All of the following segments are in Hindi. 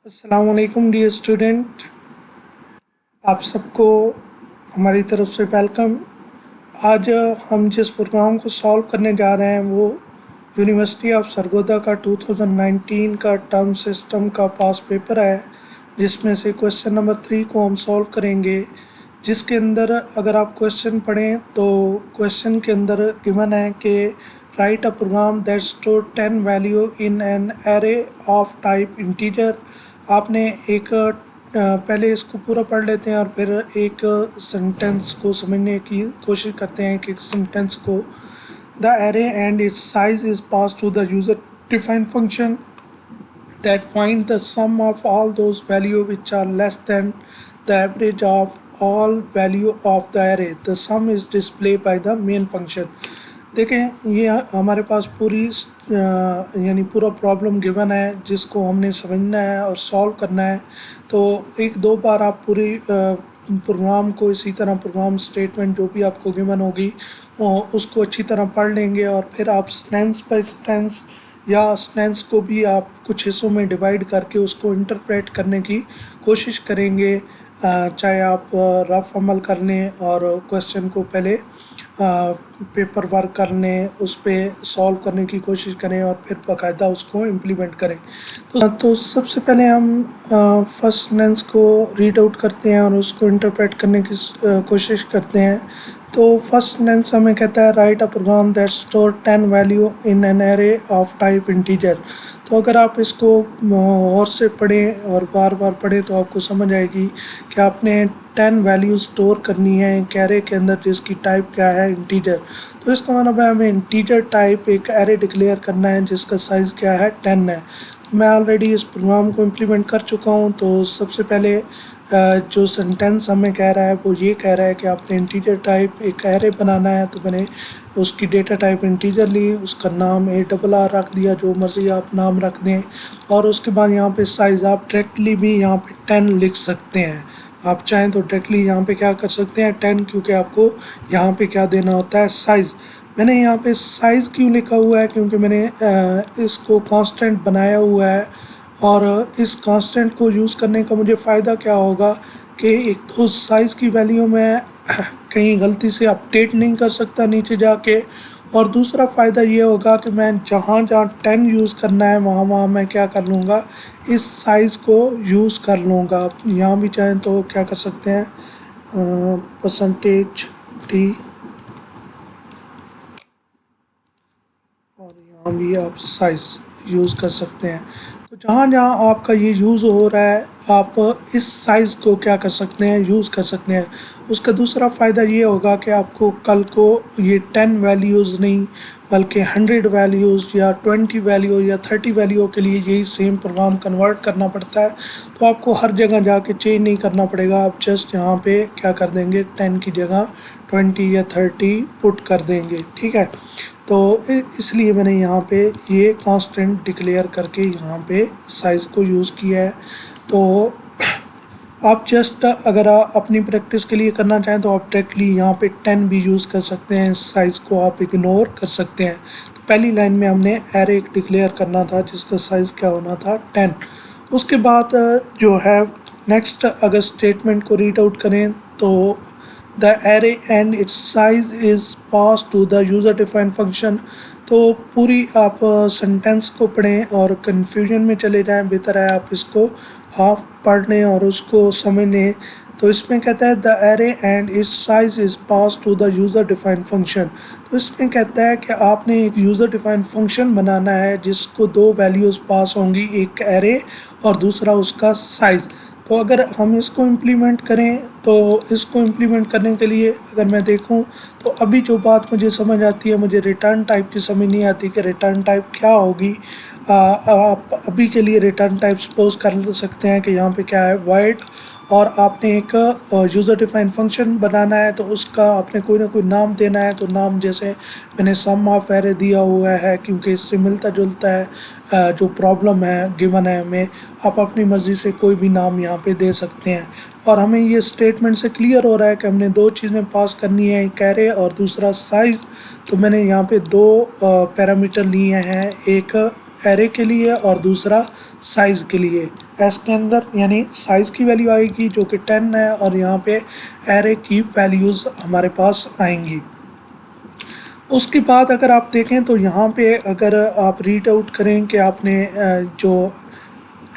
अस्सलामुअलैकुम डियर स्टूडेंट, आप सबको हमारी तरफ से वेलकम। आज हम जिस प्रोग्राम को सॉल्व करने जा रहे हैं वो यूनिवर्सिटी ऑफ सरगोदा का 2019 का टर्म सिस्टम का पास पेपर है, जिसमें से क्वेश्चन नंबर 3 को हम सॉल्व करेंगे। जिसके अंदर अगर आप क्वेश्चन पढ़ें तो क्वेश्चन के अंदर गिवन है कि write a program that store 10 value in an array of type integer. आपने एक पहले इसको पूरा पढ़ लेते हैं और फिर एक सेंटेंस को समझने की कोशिश करते हैं कि सेंटेंस को the array and its size is pass to the user defined function that find the sum of all those value which are less than the average of all value of the array. The sum is displayed by the main function. देखें, ये हमारे पास पूरी यानी पूरा प्रॉब्लम गिवन है जिसको हमने समझना है और सॉल्व करना है। तो एक दो बार आप पूरी प्रोग्राम को इसी तरह प्रोग्राम स्टेटमेंट जो भी आपको गिवन होगी उसको अच्छी तरह पढ़ लेंगे और फिर आप स्टेंस बाय स्टेंस या स्टेंस को भी आप कुछ हिस्सों में डिवाइड करके उसको इंटरप्रेट करने की कोशिश करेंगे। चाहे आप रफ अमल कर लें और क्वेश्चन को पहले पेपर वर्क करने उस पर सॉल्व करने की कोशिश करें और फिर बाकायदा उसको इम्प्लीमेंट करें। तो सबसे पहले हम फर्स्ट सेंटेंस को रीड आउट करते हैं और उसको इंटरप्रेट करने की कोशिश करते हैं। तो फर्स्ट सेंटेंस हमें कहता है write a program that store 10 value in an array of type integer. तो अगर आप इसको और से पढ़ें और बार बार पढ़ें तो आपको समझ आएगी कि आपने 10 वैल्यू स्टोर करनी है एक एरे के अंदर जिसकी टाइप क्या है, इंटीजर। तो इसका मतलब है हमें इंटीजर टाइप एक एरे डिक्लेयर करना है जिसका साइज़ क्या है, 10 है। मैं ऑलरेडी इस प्रोग्राम को इम्प्लीमेंट कर चुका हूँ। तो सबसे पहले जो सेंटेंस हमें कह रहा है वो ये कह रहा है कि आपने इंटीजर टाइप एक एरे बनाना है। तो मैंने उसकी डेटा टाइप इंटीजर ली, उसका नाम ARR रख दिया, जो मर्ज़ी आप नाम रख दें। और उसके बाद यहाँ पे साइज़ आप डायरेक्टली भी यहाँ पे 10 लिख सकते हैं। आप चाहें तो डायरेक्टली यहाँ पे क्या कर सकते हैं, 10, क्योंकि आपको यहाँ पे क्या देना होता है, साइज़। मैंने यहाँ पे साइज़ क्यों लिखा हुआ है, क्योंकि मैंने इसको कांस्टेंट बनाया हुआ है। और इस कांस्टेंट को यूज़ करने का मुझे फ़ायदा क्या होगा कि एक तो साइज़ की वैल्यू मैं कहीं गलती से अपडेट नहीं कर सकता नीचे जाके, और दूसरा फ़ायदा ये होगा कि मैं जहाँ जहाँ 10 यूज़ करना है वहाँ वहाँ मैं क्या कर लूँगा, इस साइज़ को यूज़ कर लूँगा। आप यहाँ भी चाहें तो क्या कर सकते हैं, %d, और यहाँ भी आप साइज़ यूज़ कर सकते हैं। तो जहाँ जहाँ आपका ये यूज़ हो रहा है आप इस साइज़ को क्या कर सकते हैं, यूज़ कर सकते हैं। उसका दूसरा फ़ायदा ये होगा कि आपको कल को ये 10 वैल्यूज़ नहीं बल्कि 100 वैल्यूज़ या 20 वैल्यू या 30 वैल्यू के लिए यही सेम प्रोग्राम कन्वर्ट करना पड़ता है। तो आपको हर जगह जाके चेंज नहीं करना पड़ेगा, आप जस्ट यहाँ पे क्या कर देंगे, 10 की जगह 20 या 30 पुट कर देंगे, ठीक है। तो इसलिए मैंने यहाँ पे ये कांस्टेंट डिक्लेयर करके यहाँ पे साइज़ को यूज़ किया है। तो आप जस्ट अगर आप अपनी प्रैक्टिस के लिए करना चाहें तो आप डायरेक्टली यहाँ पे 10 भी यूज़ कर सकते हैं, साइज़ को आप इग्नोर कर सकते हैं। तो पहली लाइन में हमने एरे डिक्लेयर करना था जिसका साइज़ क्या होना था, 10। उसके बाद जो है नेक्स्ट अगर स्टेटमेंट को रीड आउट करें तो the array and its size is pass to the user defined function. तो पूरी आप सेंटेंस को पढ़ें और कन्फ्यूजन में चले जाएं, बेहतर है आप इसको हाफ पढ़ लें और उसको समझ लें। तो इसमें कहता है the array and its size is pass to the user defined function. तो इसमें कहता है कि आपने एक यूज़र डिफाइंड फंक्शन बनाना है जिसको दो वैल्यूज़ पास होंगी, एक एरे और दूसरा उसका साइज़। तो अगर हम इसको इम्प्लीमेंट करें तो इसको इम्प्लीमेंट करने के लिए अगर मैं देखूं तो अभी जो बात मुझे समझ आती है, मुझे रिटर्न टाइप की समझ नहीं आती कि रिटर्न टाइप क्या होगी। आप अभी के लिए रिटर्न टाइप सपोज कर सकते हैं कि यहाँ पे क्या है, वाइड, और आपने एक यूज़र डिफाइंड फंक्शन बनाना है तो उसका आपने कोई ना कोई नाम देना है। तो नाम जैसे मैंने सम ऑफ एरे दिया हुआ है क्योंकि इससे मिलता जुलता है जो प्रॉब्लम है गिवन है हमें, आप अपनी मर्ज़ी से कोई भी नाम यहाँ पे दे सकते हैं। और हमें ये स्टेटमेंट से क्लियर हो रहा है कि हमने दो चीज़ें पास करनी है, एक एरे और दूसरा साइज़। तो मैंने यहाँ पे दो पैरामीटर लिए हैं, एक एरे के लिए और दूसरा साइज़ के लिए। एस के अंदर यानी साइज़ की वैल्यू आएगी जो कि 10 है और यहाँ पे एरे की वैल्यूज़ हमारे पास आएंगी। उसके बाद अगर आप देखें तो यहाँ पे अगर आप रीड आउट करें कि आपने जो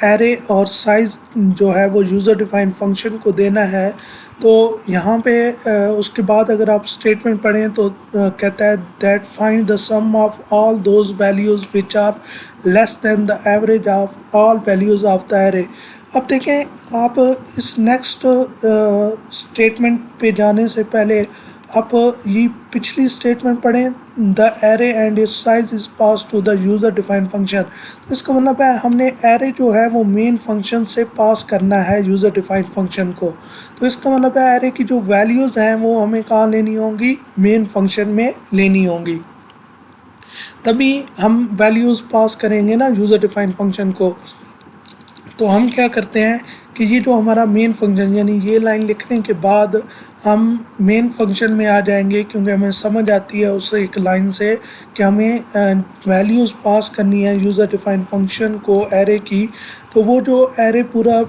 एरे और साइज़ जो है वो यूज़र डिफाइंड फंक्शन को देना है, तो यहाँ पे उसके बाद अगर आप स्टेटमेंट पढ़ें तो कहता है that find the sum of all those values which are less than the average of all values of the array. अब देखें, आप इस नेक्स्ट स्टेटमेंट पे जाने से पहले आप ये पिछली स्टेटमेंट पढ़ें, the array and its size is pass to the user defined function. तो इसका मतलब है हमने एरे जो है वो मेन फंक्शन से पास करना है यूज़र डिफाइंड फंक्शन को। तो इसका मतलब है एरे की जो वैल्यूज़ हैं वो हमें कहाँ लेनी होंगी, मेन फंक्शन में लेनी होंगी, तभी हम वैल्यूज़ पास करेंगे ना यूज़र डिफाइंड फंक्शन को। तो हम क्या करते हैं कि ये जो हमारा मेन फंक्शन यानी ये लाइन लिखने के बाद हम मेन फंक्शन में आ जाएंगे, क्योंकि हमें समझ आती है उस एक लाइन से कि हमें वैल्यूज़ पास करनी है यूज़र डिफाइंड फंक्शन को एरे की। तो वो जो एरे पूरा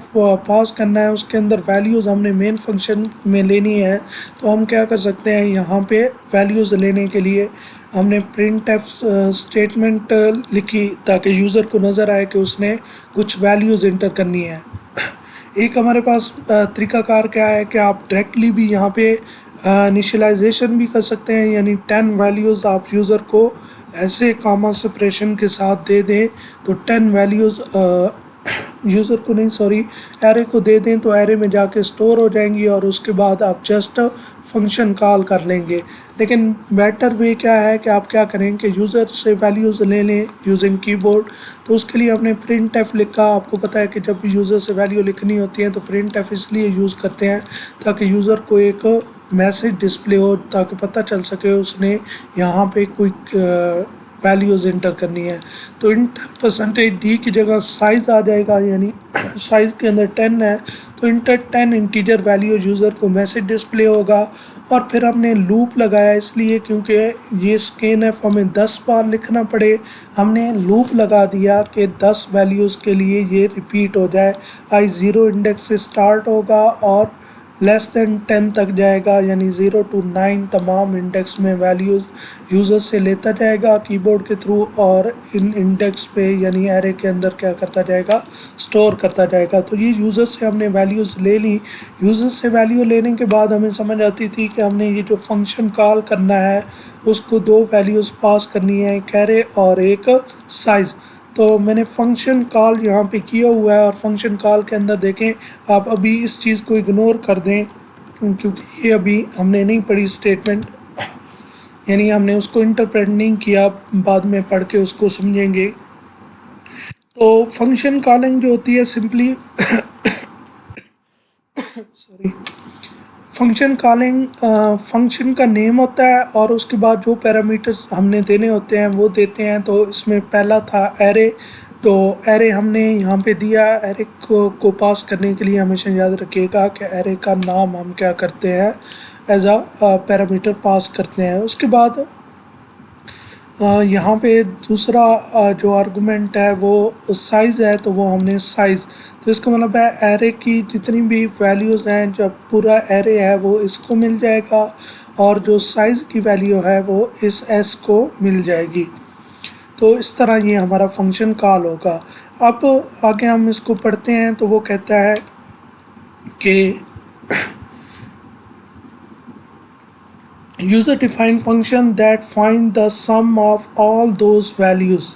पास करना है उसके अंदर वैल्यूज़ हमने मेन फंक्शन में लेनी है। तो हम क्या कर सकते हैं, यहाँ पे वैल्यूज़ लेने के लिए हमने प्रिंट एफ स्टेटमेंट लिखी ताकि यूज़र को नज़र आए कि उसने कुछ वैल्यूज़ इंटर करनी है। एक हमारे पास तरीकाकार क्या है कि आप डायरेक्टली भी यहाँ पे इनिशियलाइजेशन भी कर सकते हैं, यानी 10 वैल्यूज़ आप यूज़र को ऐसे कामा सेपरेशन के साथ दे दें तो 10 वैल्यूज़ यूज़र को नहीं सॉरी एरे को दे दें तो एरे में जाके स्टोर हो जाएंगी और उसके बाद आप जस्ट फंक्शन कॉल कर लेंगे। लेकिन बेटर वे क्या है कि आप क्या करें कि यूज़र से वैल्यूज़ ले लें यूजिंग कीबोर्ड। तो उसके लिए हमने प्रिंट एफ लिखा। आपको पता है कि जब भी यूज़र से वैल्यू लिखनी होती है तो प्रिंट एफ इसलिए यूज़ करते हैं ताकि यूज़र को एक मैसेज डिस्प्ले हो, ताकि पता चल सके उसने यहाँ पे कोई वैल्यूज़ इंटर करनी है। तो इंटर परसेंटेज डी की जगह साइज़ आ जाएगा, यानी साइज़ के अंदर 10 है तो इंटर 10 इंटीजर वैल्यू यूज़र को मैसेज डिस्प्ले होगा। और फिर हमने लूप लगाया इसलिए क्योंकि ये स्कैन एफ हमें 10 बार लिखना पड़े, हमने लूप लगा दिया कि 10 वैल्यूज़ के लिए ये रिपीट हो जाए। आई 0 इंडेक्स से स्टार्ट होगा और लेस दैन 10 तक जाएगा, यानी 0 to 9 तमाम इंडेक्स में वैल्यूज़ यूज़र से लेता जाएगा कीबोर्ड के थ्रू और इन इंडेक्स पे यानी एरे के अंदर क्या करता जाएगा, स्टोर करता जाएगा। तो ये यूज़र से हमने वैल्यूज़ ले ली। यूज़र से वैल्यू लेने के बाद हमें समझ आती थी कि हमने ये जो फंक्शन कॉल करना है उसको दो वैल्यूज़ पास करनी है, एक एरे और एक साइज़। तो मैंने फंक्शन कॉल यहाँ पे किया हुआ है और फंक्शन कॉल के अंदर देखें, आप अभी इस चीज़ को इग्नोर कर दें क्योंकि ये अभी हमने नहीं पढ़ी स्टेटमेंट, यानी हमने उसको इंटरप्रेट नहीं किया, बाद में पढ़ के उसको समझेंगे। तो फंक्शन कॉलिंग जो होती है simply sorry function calling function का नेम होता है और उसके बाद जो पैरामीटर्स हमने देने होते हैं वो देते हैं। तो इसमें पहला था एरे, तो एरे हमने यहाँ पे दिया। एरे को पास करने के लिए हमेशा याद रखिएगा कि एरे का नाम हम क्या करते हैं, एज आ पैरामीटर पास करते हैं। उसके बाद यहाँ पे दूसरा जो आर्गुमेंट है वो साइज़ है, तो वो हमने साइज़, तो इसका मतलब है एरे की जितनी भी वैल्यूज़ हैं, जब पूरा एरे है वो इसको मिल जाएगा और जो साइज़ की वैल्यू है वो इस एस को मिल जाएगी। तो इस तरह ये हमारा फंक्शन कॉल होगा। अब आगे हम इसको पढ़ते हैं तो वो कहता है कि user defined function that find the sum of all those values.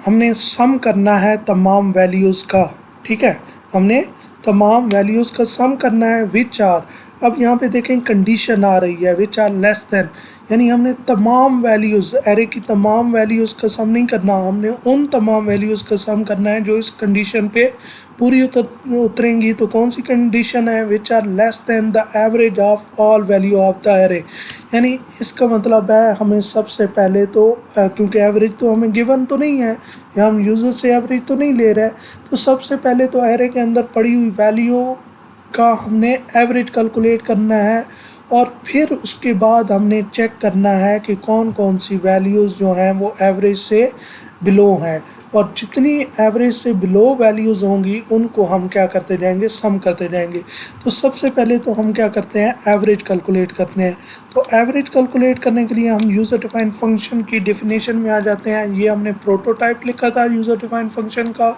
हमने सम करना है तमाम वैल्यूज़ का, ठीक है, हमने तमाम वैल्यूज़ का सम करना है विच आर। अब यहाँ पे देखें कंडीशन आ रही है विच आर लेस दैन, यानी हमने तमाम वैल्यूज़ एरे की तमाम वैल्यूज़ का सम नहीं करना, हमने उन तमाम वैल्यूज़ का सम करना है जो इस कंडीशन पे पूरी उतरेंगी। तो कौन सी कंडीशन है, which are less than the average of all value of the array. यानी इसका मतलब है हमें सबसे पहले तो क्योंकि एवरेज तो हमें गिवन तो नहीं है या हम यूज़र से एवरेज तो नहीं ले रहे, तो सबसे पहले तो एरे के अंदर पड़ी हुई वैल्यू का हमने एवरेज कैलकुलेट करना है और फिर उसके बाद हमने चेक करना है कि कौन कौन सी वैल्यूज़ जो हैं वो एवरेज से बिलो हैं। और जितनी एवरेज से बिलो वैल्यूज़ होंगी उनको हम क्या करते जाएंगे, सम करते जाएंगे। तो सबसे पहले तो हम क्या करते हैं, एवरेज कैलकुलेट करते हैं। तो एवरेज कैलकुलेट करने के लिए हम यूज़र डिफाइंड फंक्शन की डेफिनेशन में आ जाते हैं। ये हमने प्रोटोटाइप लिखा था यूज़र डिफाइंड फंक्शन का,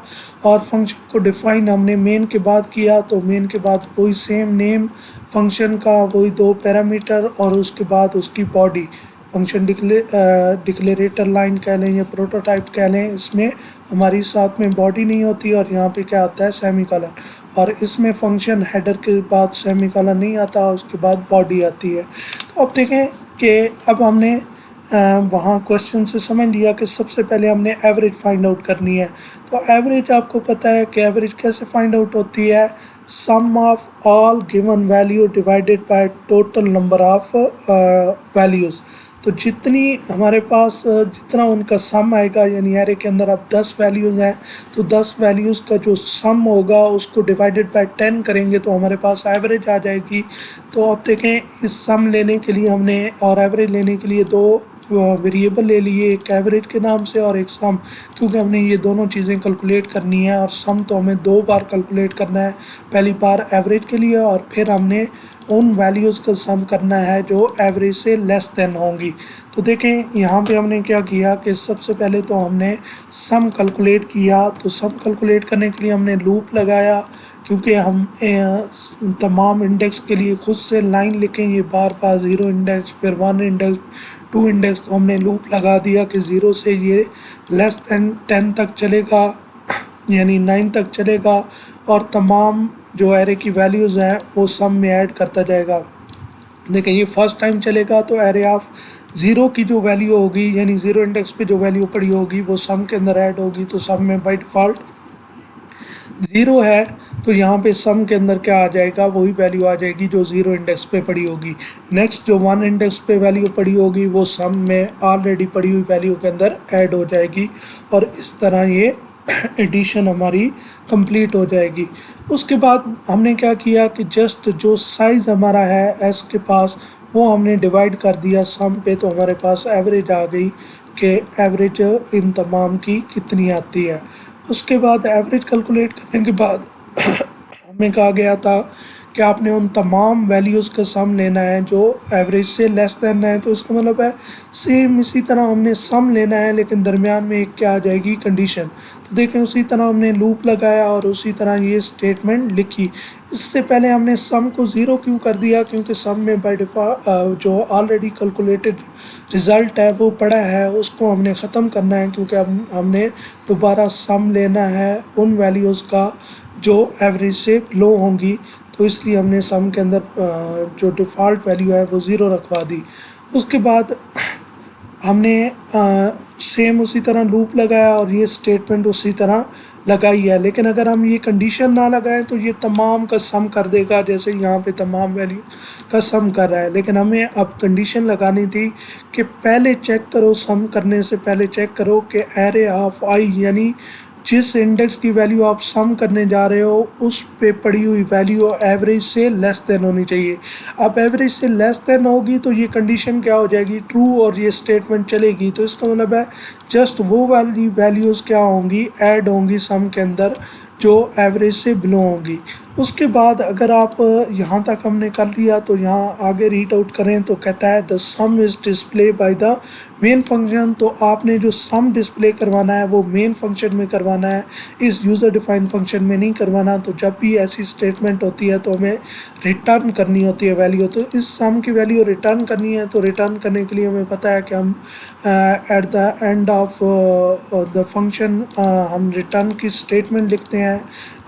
और फंक्शन को डिफाइन हमने मेन के बाद किया। तो मेन के बाद वही सेम नेम फंक्शन का, वही दो पैरामीटर, और उसके बाद उसकी बॉडी फंक्शन डिक्लेरेटर लाइन कह लें या प्रोटोटाइप कह लें। इसमें हमारी साथ में बॉडी नहीं होती, और यहाँ पे क्या आता है, सेमीकोलन। और इसमें फंक्शन हेडर के बाद सेमीकोलन नहीं आता, उसके बाद बॉडी आती है। तो अब देखें कि अब हमने वहाँ क्वेश्चन से समझ लिया कि सबसे पहले हमने एवरेज फाइंड आउट करनी है। तो एवरेज आपको पता है कि एवरेज कैसे फाइंड आउट होती है, sum of all given value divided by total number of values. तो जितनी हमारे पास जितना उनका सम आएगा, यानी एरे के अंदर अब 10 वैल्यूज़ हैं, तो 10 वैल्यूज़ का जो सम होगा उसको डिवाइडेड बाय 10 करेंगे तो हमारे पास एवरेज आ जाएगी। तो अब देखें, इस सम लेने के लिए हमने और एवरेज लेने के लिए दो वेरिएबल ले लिए, एक एवरेज के नाम से और एक सम, क्योंकि हमने ये दोनों चीज़ें कैलकुलेट करनी है। और सम तो हमें दो बार कैलकुलेट करना है, पहली बार एवरेज के लिए और फिर हमने उन वैल्यूज़ का सम करना है जो एवरेज से लेस देन होंगी। तो देखें यहाँ पे हमने क्या किया कि सबसे पहले तो हमने सम कैलकुलेट किया। तो सम कैलकुलेट करने के लिए हमने लूप लगाया, क्योंकि हम तमाम इंडेक्स के लिए खुद से लाइन लिखें, ये बार बार 0 इंडेक्स फिर 1 इंडेक्स 2 इंडेक्स। तो हमने लूप लगा दिया कि 0 से ये लेस दैन 10 तक चलेगा, यानी 9 तक चलेगा, और तमाम जो एरे की वैल्यूज़ हैं वो सम में ऐड करता जाएगा। देखें, ये फर्स्ट टाइम चलेगा तो एरे ऑफ 0 की जो वैल्यू होगी, यानी 0 इंडेक्स पे जो वैल्यू पड़ी होगी वो सम के अंदर ऐड होगी। तो सम में बाई डिफ़ॉल्ट 0 है, तो यहाँ पे सम के अंदर क्या आ जाएगा, वही वैल्यू आ जाएगी जो 0 इंडेक्स पे पड़ी होगी। नेक्स्ट जो 1 इंडेक्स पे वैल्यू पड़ी होगी वो सम में ऑलरेडी पड़ी हुई वैल्यू के अंदर ऐड हो जाएगी, और इस तरह ये एडिशन हमारी कंप्लीट हो जाएगी। उसके बाद हमने क्या किया कि जस्ट जो साइज़ हमारा है एस के पास, वो हमने डिवाइड कर दिया सम पे, तो हमारे पास एवरेज आ गई कि एवरेज इन तमाम की कितनी आती है। उसके बाद एवरेज कैलकुलेट करने के बाद हमें कहा गया था कि आपने उन तमाम वैल्यूज़ का सम लेना है जो एवरेज से लेस देन है। तो इसका मतलब है सेम इसी तरह हमने सम लेना है, लेकिन दरमियान में एक क्या आ जाएगी, कंडीशन। तो देखें, उसी तरह हमने लूप लगाया और उसी तरह ये स्टेटमेंट लिखी। इससे पहले हमने सम को 0 क्यों कर दिया, क्योंकि सम में बाय डिफ़ॉल्ट जो ऑलरेडी कैलकुलेटेड रिज़ल्ट है वो पड़ा है, उसको हमने ख़त्म करना है, क्योंकि अब हमने दोबारा सम लेना है उन वैल्यूज़ का जो एवरेज से लो होंगी। तो इसलिए हमने सम के अंदर जो डिफ़ॉल्ट वैल्यू है वो 0 रखवा दी। उसके बाद हमने सेम उसी तरह लूप लगाया और ये स्टेटमेंट उसी तरह लगाई है। लेकिन अगर हम ये कंडीशन ना लगाएं तो ये तमाम का सम कर देगा, जैसे यहाँ पे तमाम वैल्यू का सम कर रहा है। लेकिन हमें अब कंडीशन लगानी थी कि पहले चेक करो, सम करने से पहले चेक करो कि एरे ऑफ आई, यानी जिस इंडेक्स की वैल्यू आप सम करने जा रहे हो उस पे पड़ी हुई वैल्यू एवरेज से लेस देन होनी चाहिए। अब एवरेज से लेस देन होगी तो ये कंडीशन क्या हो जाएगी, ट्रू, और ये स्टेटमेंट चलेगी। तो इसका मतलब है जस्ट वो वाली वैल्यूज़ क्या होंगी, ऐड होंगी सम के अंदर जो एवरेज से बिलो होंगी। उसके बाद अगर आप यहाँ तक हमने कर लिया तो यहाँ आगे रीड आउट करें तो कहता है the some is display by the main function. तो आपने जो सम डिस्प्ले करवाना है वो मेन फंक्शन में करवाना है, इस यूज़र डिफाइंड फंक्शन में नहीं करवाना। तो जब भी ऐसी स्टेटमेंट होती है तो हमें रिटर्न करनी होती है वैल्यू। तो इस सम की वैल्यू रिटर्न करनी है, तो रिटर्न करने के लिए हमें पता है कि हम at the end of the function हम रिटर्न की स्टेटमेंट लिखते हैं,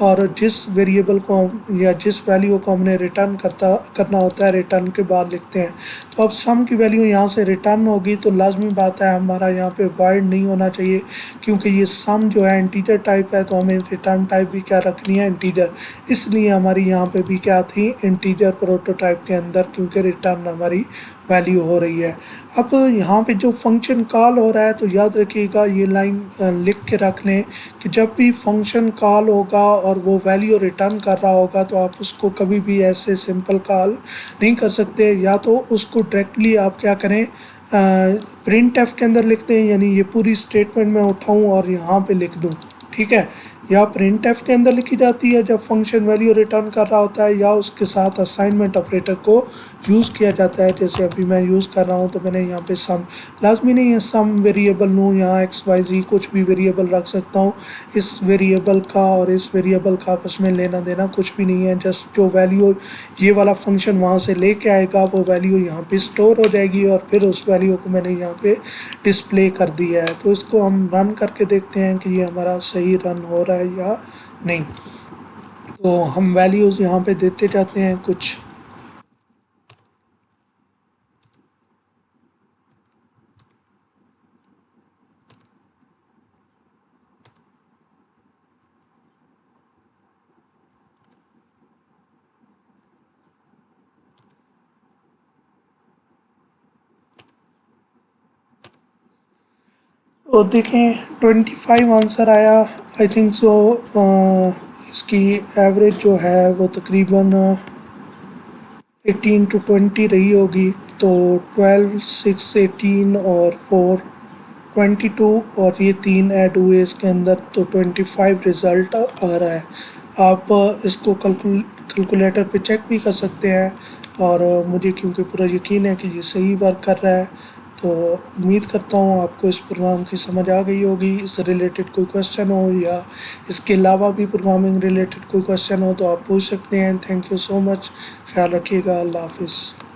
और जिस वेरिएबल को या जिस वैल्यू को हमने रिटर्न करना होता है रिटर्न के बाद लिखते हैं। तो अब सम की वैल्यू यहाँ से रिटर्न होगी, तो लाजमी बात है हमारा यहाँ पे वॉइड नहीं होना चाहिए, क्योंकि ये सम जो है इंटीजर टाइप है, तो हमें रिटर्न टाइप भी क्या रखनी है, इंटीजर। इसलिए हमारी यहाँ पे भी क्या थी, इंटीजर प्रोटोटाइप के अंदर, क्योंकि रिटर्न हमारी वैल्यू हो रही है। अब यहाँ पे जो फंक्शन कॉल हो रहा है तो याद रखिएगा, ये लाइन लिख के रख लें कि जब भी फंक्शन कॉल होगा और वो वैल्यू रिटर्न कर रहा होगा तो आप उसको कभी भी ऐसे सिंपल कॉल नहीं कर सकते, या तो उसको डायरेक्टली आप क्या करें, प्रिंट एफ के अंदर लिखते हैं, यानी ये पूरी स्टेटमेंट मैं उठाऊँ और यहाँ पे लिख दूँ, ठीक है। या प्रिंट एफ के अंदर लिखी जाती है जब फंक्शन वैल्यू रिटर्न कर रहा होता है, या उसके साथ असाइनमेंट ऑपरेटर को यूज़ किया जाता है। जैसे अभी मैं यूज़ कर रहा हूँ तो मैंने यहाँ पे सम, लाजमी नहीं है सम वेरिएबल लूँ, यहाँ एक्स वाई जी कुछ भी वेरिएबल रख सकता हूँ। इस वेरिएबल का और इस वेरिएबल का आपस में लेना देना कुछ भी नहीं है। जस्ट जो वैल्यू ये वाला फंक्शन वहाँ से लेके आएगा वो वैल्यू यहाँ पे स्टोर हो जाएगी, और फिर उस वैल्यू को मैंने यहाँ पे डिस्प्ले कर दिया है। तो इसको हम रन करके देखते हैं कि ये हमारा सही रन हो रहा है या नहीं। तो हम वैल्यूज़ यहाँ पे देते जाते हैं कुछ। तो देखें 25 आंसर आया, आई थिंक सो। इसकी एवरेज जो है वो तकरीबन 18 टू 20 रही होगी। तो 12, 6, 18 और 4 22, और ये 3 ऐड हुए इसके अंदर, तो 25 रिज़ल्ट आ रहा है। आप इसको कैलकुलेटर पे चेक भी कर सकते हैं, और मुझे क्योंकि पूरा यकीन है कि ये सही वर्क कर रहा है, तो उम्मीद करता हूँ आपको इस प्रोग्राम की समझ आ गई होगी। इससे रिलेटेड कोई क्वेश्चन हो या इसके अलावा भी प्रोग्रामिंग रिलेटेड कोई क्वेश्चन हो तो आप पूछ सकते हैं। थैंक यू सो मच, ख्याल रखिएगा, अल्लाह हाफिज़।